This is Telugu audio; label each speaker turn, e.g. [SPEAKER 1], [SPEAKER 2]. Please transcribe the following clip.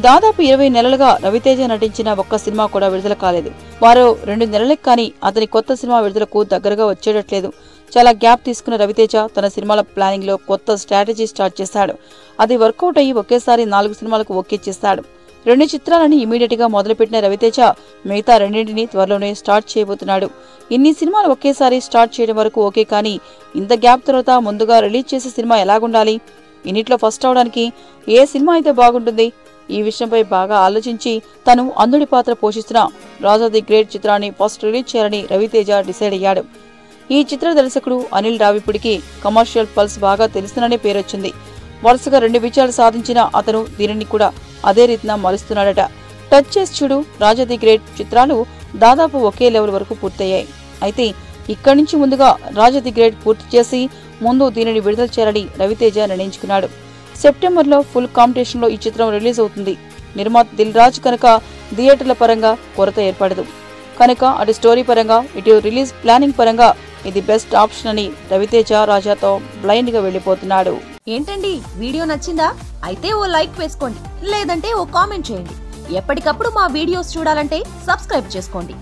[SPEAKER 1] దాదాపు 20 నెలలుగా రవితేజ నటించిన ఒక్క సినిమా కూడా విడుదల కాలేదు. వారో 2 నెలలకు కానీ అతని కొత్త సినిమా విడుదలకు దగ్గరగా వచ్చేటట్లేదు. చాలా గ్యాప్ తీసుకున్న రవితేజ తన సినిమాల ప్లానింగ్ లో కొత్త స్ట్రాటజీ స్టార్ట్ చేశాడు. అది వర్కౌట్ అయ్యి ఒకేసారి 4 సినిమాలకు ఓకే చేశాడు. 2 చిత్రాలని ఇమీడియట్ గా మొదలుపెట్టిన రవితేజ మిగతా 2ని త్వరలోనే స్టార్ట్ చేయబోతున్నాడు. ఇన్ని సినిమాలు ఒకేసారి స్టార్ట్ చేయడం వరకు ఓకే, కానీ ఇంత గ్యాప్ తర్వాత ముందుగా రిలీజ్ చేసే సినిమా ఎలాగుండాలి, ఇన్నిట్లో ఫస్ట్ అవడానికి ఏ సినిమా అయితే బాగుంటుంది, ఈ విషయంపై బాగా ఆలోచించి తను అంధుడి పాత్ర పోషిస్తున్న రాజా ది గ్రేట్ చిత్రాన్ని ఫస్ట్ రిలీజ్ చేయాలని రవితేజ డిసైడ్ అయ్యాడు. ఈ చిత్ర దర్శకుడు అనిల్ రావిపూడికి కమర్షియల్ పల్స్ బాగా తెలుసుననే పేరొచ్చింది. వరుసగా 2 విజయాలు సాధించిన అతను దీనిని కూడా అదే రీతిన మలుస్తున్నాడట. టచ్ చేసి చూడు, రాజా ది గ్రేట్ చిత్రాలు దాదాపు ఒకే లెవెల్ వరకు పూర్తయ్యాయి. అయితే ఇక్కడి నుంచి ముందుగా రాజా ది గ్రేట్ పూర్తి చేసి ముందు దీనిని విడుదల చేయాలని రవితేజ నిర్ణయించుకున్నాడు. సెప్టెంబర్లో ఫుల్ కాంపిటీషన్ లో ఈ చిత్రం రిలీజ్ అవుతుంది. నిర్మాత దిల్ రాజు కనుక థియేటర్ల పరంగా కొరత ఏర్పడదు కనుక అటు స్టోరీ పరంగా ఇటు రిలీజ్ ప్లానింగ్ పరంగా ఇది బెస్ట్ ఆప్షన్ అని రవితేజ రాజాతో బ్లైండ్ గా వెళ్లిపోతున్నాడు.
[SPEAKER 2] ఏంటండి, వీడియో నచ్చిందా? అయితే ఓ లైక్ వేసుకోండి, లేదంటే ఓ కామెంట్ చేయండి. ఎప్పటికప్పుడు మా వీడియోస్ చూడాలంటే సబ్స్క్రైబ్ చేసుకోండి.